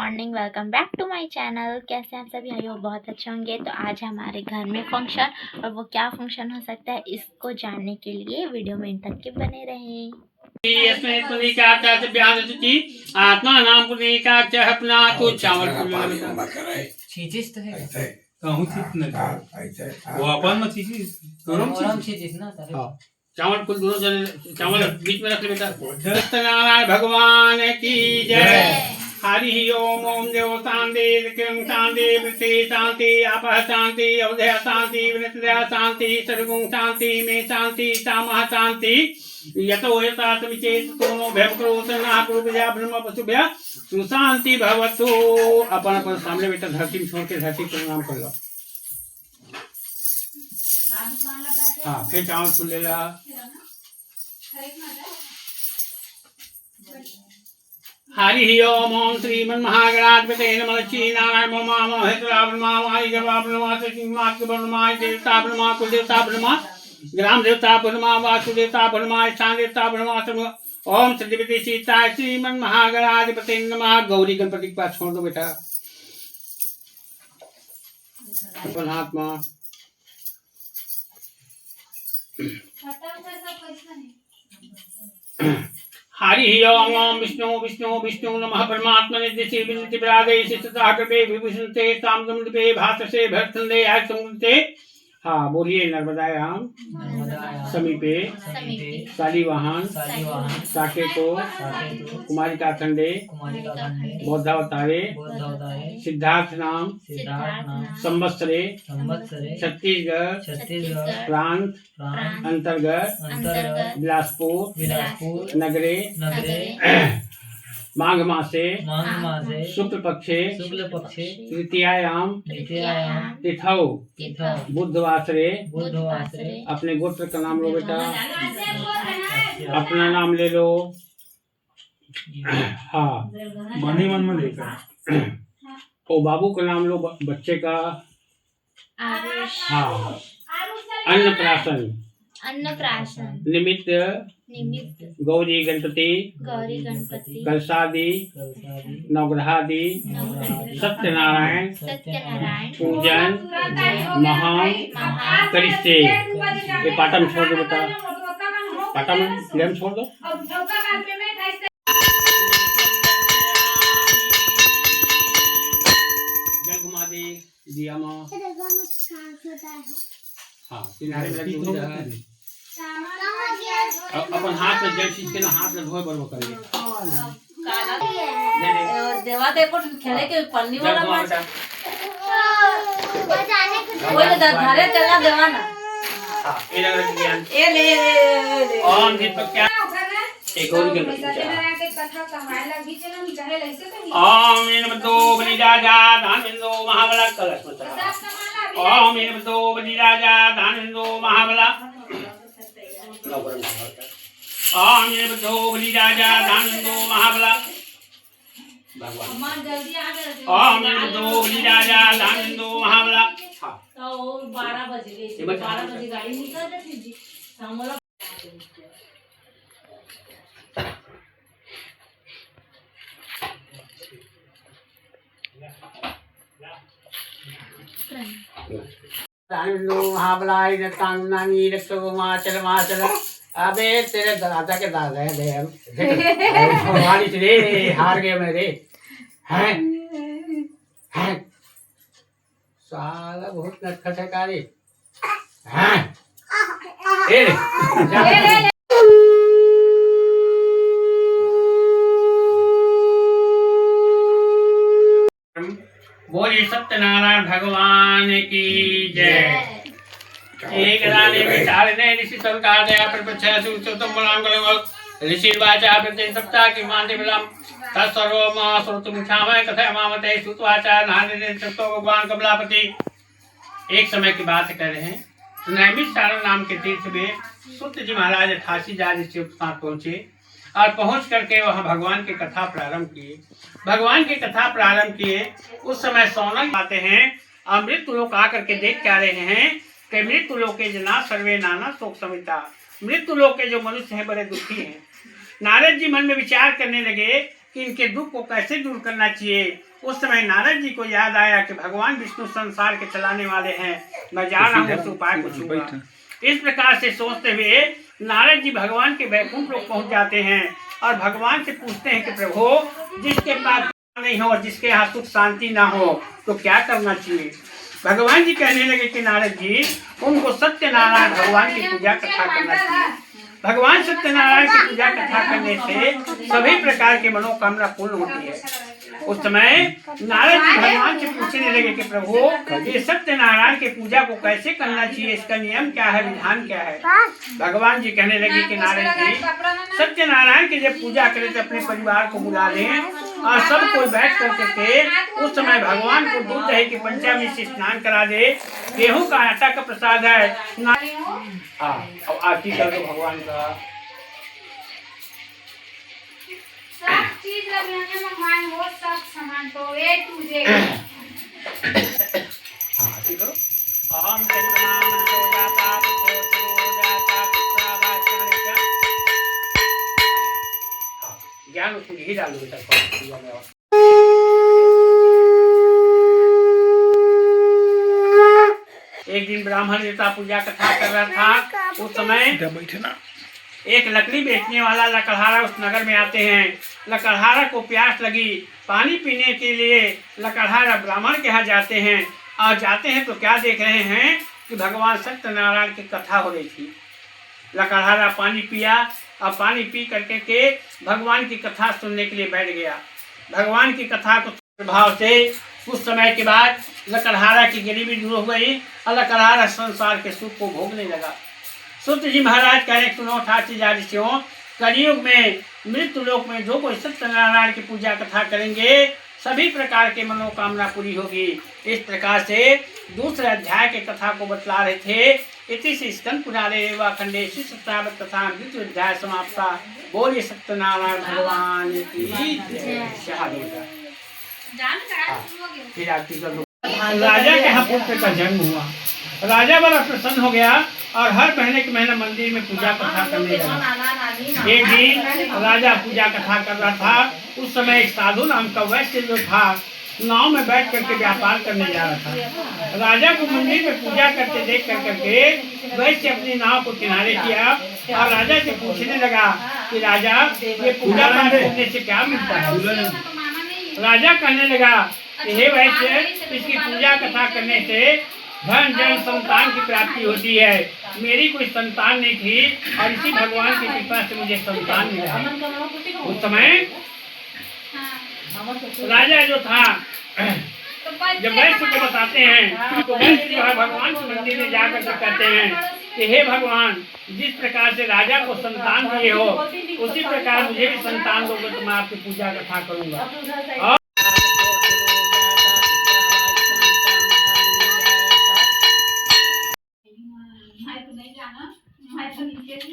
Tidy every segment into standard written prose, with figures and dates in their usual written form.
Morning, welcome back to my channel. कैसे हैं आप सभी? आई होप बहुत अच्छे होंगे। तो आज हमारे घर में फंक्शन, और वो क्या फंक्शन हो सकता है इसको जानने के लिए वीडियो में इन तक के बने रहें। आत्मा नाम पुनीकाक्षः पुनातु चावल चीजेस तो है कहूं चित न वो अपन में चीज गरम चीजेस ना हां चावल कुल दोनों जन चावल बीच में रख ले बेटा। सत्यनारायण भगवान की जय। हरि ओम ओम देव शांति किं शांति वृत्ति शांति आपः शांति अवधेय शांति विनतया शांति सर्वगुण शांति में शांति सामः शांति यतो यथा समिचेत तोनो भयंकरोसना कुरुभ्या ब्रह्म पशुभ्या सुशांति भवतु। अपन अपन सामने बेटा धरती में छोड़ के धरती प्रणाम कर लो। हाँ फिर चावल खुल लेला। हरि ओम ओम श्रीमन महागणाधिपते नमः। श्री नारायण मम हेतुरा ब्रह्मा वाई जवा ब्रह्मा सिंह ब्रह्मा देवता ब्रह्मा कुल देवता ब्रह्मा ग्राम देवता ब्रह्मा वासु देवता ब्रह्मा स्थान देवता ब्रह्मा सर्व ओम श्रीपति सीता श्रीमन महागणाधिपते नमः। गौरी गणपति के पास छोड़ दो बेटा अपन हाथ में। हरि ओम ओम विष्णु विष्णु विष्णु नमः परमात्मने दिशि विनति प्रादे शिष्टता कृपे विभूषणते ताम्रमृते भातसे भरतंदे आसंगते। हाँ बोलिए नर्मदायाम समीपे शालिवाहन साकेतो कुमारिका खंडे बौद्धावतारे सिद्धार्थ नाम संवत्सरे छत्तीसगढ़ प्रांत अंतर्गत बिलासपुर नगरे माघ मासे शुक्ल पक्षे तृतीयायाम तिथौ बुधवासरे अपने गोत्र का नाम लो बेटा। अपना नाम ले लो। हाँ मन में लेकर ओ बाबू का नाम लो बच्चे का। हाँ अन्नप्राशन निमित्त गौरी गणपति कलशादि नवग्रहादि सत्यनारायण पूजन महान करिष्ये। ये पाटा में छोड़ दो बेटा, पाटा में छोड़ दो। जय घुमा दे दिया माँ। हाँ किनारे अपन हाथ में जल चीज के ना हाथ में धोए बरबो कर ले। देवा देखो खेले के पन्नी वाला मार वो ले धारे चला देवा ना। हां ये लग रहा ज्ञान ए ले ओम दीपक क्या एक और के कथा कमाए लगी चलो हम कहे ऐसे तो ओम नमो बलिराजा धानेंद्रो महाबला कलश में चला। ओम नमो बलिराजा धानेंद्रो महाबला ओम नमो बलिराजा धानेंद्रो महाबला भगवान जल्दी आ गए। ओम नमो बलिराजा धानेंद्रो महाबला। हां तो 12 बजे 12 बजे गाड़ी निकल जाती जी सामोला। धानेंद्रो महाबला रत्नांगनानी रक्तगोमाचल माचल। अबे तेरे दादा के दादा है दे वाली रे हार गए मैं रे। हैं हैं साला बहुत नटखट है कारी। हैं ए रे बोलिए सत्यनारायण भगवान की जय। एक रानी विचार ने ऋषि सरकार दया पर पछय सुतम बलाम कलम ऋषि वाचा प्रति सप्ताह की मानते बिलम तत्सर्व मा श्रुतुम क्षामय कथा मामते सुतवाचा नाने सतो भगवान कमलापति। एक समय की बात कर रहे हैं। नैमिष सारण नाम के तीर्थ में सुत जी महाराज 88 हजार ऋषि पहुंचे और पहुंच करके वहां भगवान की कथा प्रारंभ किए। भगवान की कथा प्रारंभ किए उस समय सौनक आते हैं और मृत्यु लोग आकर के देख क्या रहे हैं कि मृत्यु लोके जना सर्वे नाना शोक समिता। मृत्यु लोक के जो मनुष्य हैं बड़े दुखी हैं। नारद जी मन में विचार करने लगे कि इनके दुख को कैसे दूर करना चाहिए। उस समय नारद जी को याद आया कि भगवान विष्णु संसार के चलाने वाले हैं, मैं जा रहा हूँ उस उपाय को छूंगा। इस प्रकार से सोचते हुए नारद जी भगवान के वैकुंठ लोक पहुंच जाते हैं और भगवान से पूछते हैं कि प्रभु, जिसके पास नहीं हो और जिसके यहाँ सुख शांति ना हो तो क्या करना चाहिए। भगवान जी कहने लगे कि नारद जी, उनको सत्यनारायण भगवान की पूजा कथा करना चाहिए। भगवान सत्यनारायण की पूजा कथा करने से सभी प्रकार के मनोकामना पूर्ण होती है। उस समय नारद जी भगवान से पूछने लगे कि प्रभु, ये सत्यनारायण के पूजा को कैसे करना चाहिए, इसका नियम क्या है, विधान क्या है। भगवान जी कहने लगे कि नारद जी, सत्यनारायण की जब पूजा करें तो अपने परिवार को बुला लें और सब कोई बैठ करके उस समय भगवान को दूध दही की पंचामृत से स्नान करा दे। गेहूं का आटा का प्रसाद है, अब आरती कर दो भगवान का। सब चीज लगे मंगवाए हो, सब सामान तो ए टू जेड। आरती करो। ओम चंद्रमा मंत्रो जाता पुत्रो जाता पुत्रावाचनचा। ज्ञान उसमें घी डालो बेटा। एक दिन ब्राह्मण देवता पूजा कथा कर रहा था। उस समय एक लकड़ी बेचने वाला लकड़हारा उस नगर में आते हैं। लकड़हारा को प्यास लगी, पानी पीने के लिए लकड़हारा ब्राह्मण के यहाँ जाते हैं और जाते हैं तो क्या देख रहे हैं कि भगवान सत्यनारायण की कथा हो रही थी। लकड़हारा पानी पिया और पानी पी करके के भगवान की कथा सुनने के लिए बैठ गया। भगवान की कथा को प्रभाव से कुछ समय के बाद लकड़हारा की गरीबी दूर हो गई और लकड़हारा संसार के सुख को भोगने लगा। सूत जी महाराज कह रहे, सुनो ठाकुर जी ऋषियों, कलयुग में मृत्यु लोक में जो कोई सत्यनारायण की पूजा कथा करेंगे सभी प्रकार के मनोकामना पूरी होगी। इस प्रकार से दूसरे अध्याय के कथा को बतला रहे थे। इति से स्कंद पुराणे खंडे शिष्टावत कथा द्वितीय अध्याय समाप्ता। बोलिए सत्यनारायण भगवान की जय। फिर आरती कर दो। राजा के यहाँ पुत्र का जन्म हुआ। राजा बड़ा प्रसन्न हो गया और हर महीने के महीने मंदिर में पूजा कथा करने लगा। एक दिन राजा पूजा कथा कर रहा था। उस समय एक साधु नाम का वैश्य जो था नाव में बैठ करके व्यापार करने जा रहा था। राजा को मंदिर में पूजा करते देख करके वैश्य अपनी नाव को किनारे किया और राजा से पूछने लगा कि राजा, ये पूजा पाठ करने से क्या मिलता है। राजा कहने लगा कि हे वैश्य, इसकी पूजा कथा करने से धन जन संतान की प्राप्ति होती है। मेरी कोई संतान नहीं थी और इसी भगवान की कृपा से मुझे संतान मिला। उस समय राजा जो था जब वैश्य को बताते हैं तो वैश्य जो है भगवान के मंदिर में जाकर के कहते हैं कि हे भगवान, जिस प्रकार से राजा को संतान दिए हो उसी प्रकार मुझे भी संतान दोगे तो मैं आपकी पूजा कथा करूंगा।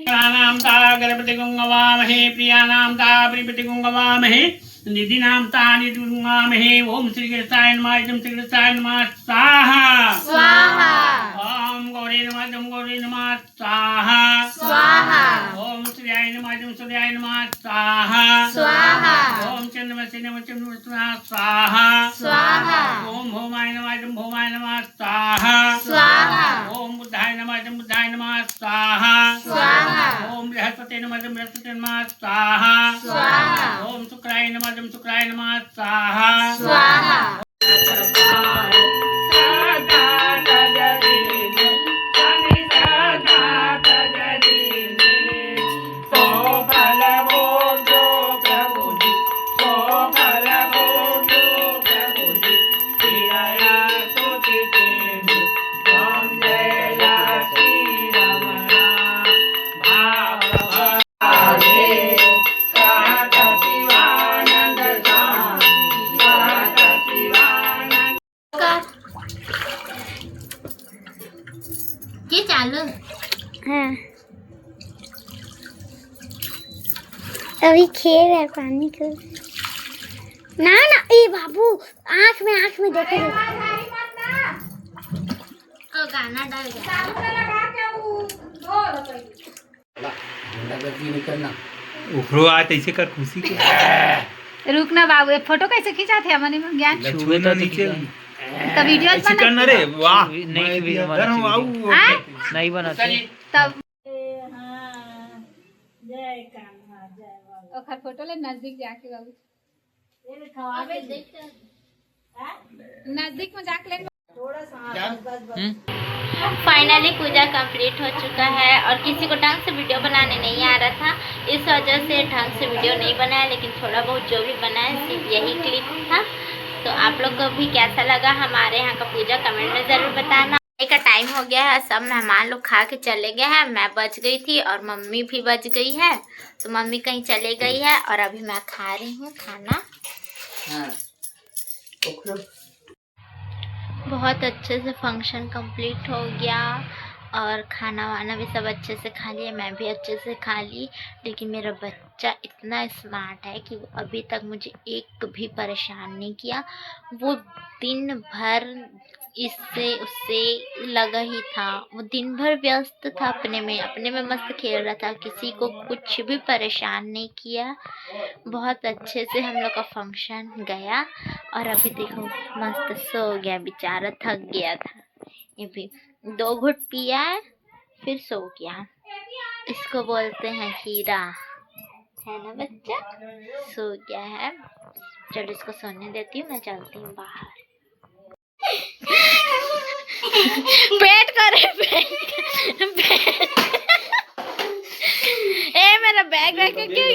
प्राणाम ता गणपति गुंगवामहे, प्रियानाम ता प्रियपति गुंगवामहे, निधिनाम ता निधि गुंगवामहे। ओम श्री कृष्णाय नमः। ओम श्री कृष्णाय नमः। स्वाहा स्वाहा। ओम गौरी नमः। ओम गौरी नमः। स्वाहा स्वाहा। ओम सूर्याय नमः। ओम सूर्याय नमः। स्वाहा स्वाहा। ओम चंद्रमसे नमः। चंद्रमसे नमः। स्वाहा स्वाहा। ओम भौमाय नमः। ओम भौमाय नमः। स्वाहा स्वाहा। ओम बुद्धाय नमः। ओम बुद्धाय नमः। स्वाहा स्वाहा। ओम बृहस्पति नमः। ओम बृहस्पति नमः। स्वाहा स्वाहा। ओम शुक्राय नमः। ओम शुक्राय नमः। स्वाहा स्वाहा। ये चालू हाँ, अभी खेल है पानी को। ना ना, ए बाबू, आँख में देखो। गाना डाल गया। उखड़ो आज ऐसे कर खुशी के रुकना बाबू, ये फोटो कैसे खींचा थे हमने में ज्ञान छुए तो नीचे तो वीडियो चिकन रे वाह नहीं बना तब ओखर फोटो ले नजदीक जाके बाबू, नजदीक में जाके ले। फाइनली पूजा कंप्लीट हो चुका है और किसी को ढंग से वीडियो बनाने नहीं आ रहा था, इस वजह से ढंग से वीडियो नहीं बनाया, लेकिन थोड़ा बहुत जो भी बनाया सिर्फ यही क्लिप था। तो आप लोग को भी कैसा लगा हमारे यहाँ का पूजा कमेंट में ज़रूर बताना। का टाइम हो गया है, सब मेहमान लोग खा के चले गए हैं, मैं बच गई थी और मम्मी भी बच गई है, तो मम्मी कहीं चले गई है और अभी मैं खा रही हूँ खाना। बहुत अच्छे से फंक्शन कंप्लीट हो गया और खाना वाना भी सब अच्छे से खा लिया, मैं भी अच्छे से खा ली। लेकिन मेरा बच्चा इतना स्मार्ट है कि वो अभी तक मुझे एक भी परेशान नहीं किया। वो दिन भर इससे उससे लगा ही था, वो दिन भर व्यस्त था अपने में मस्त खेल रहा था, किसी को कुछ भी परेशान नहीं किया। बहुत अच्छे से हम लोग का फंक्शन गया और अभी देखो मस्त सो गया, बेचारा थक गया था। ये भी 2 घुट पिया है फिर सो गया। इसको बोलते हैं हीरा, है ना बच्चा? सो गया है। चलो इसको सोने देती हूँ, मैं चलती हूँ बाहर। पेट करे पेट। ए मेरा बैग रख के क्यों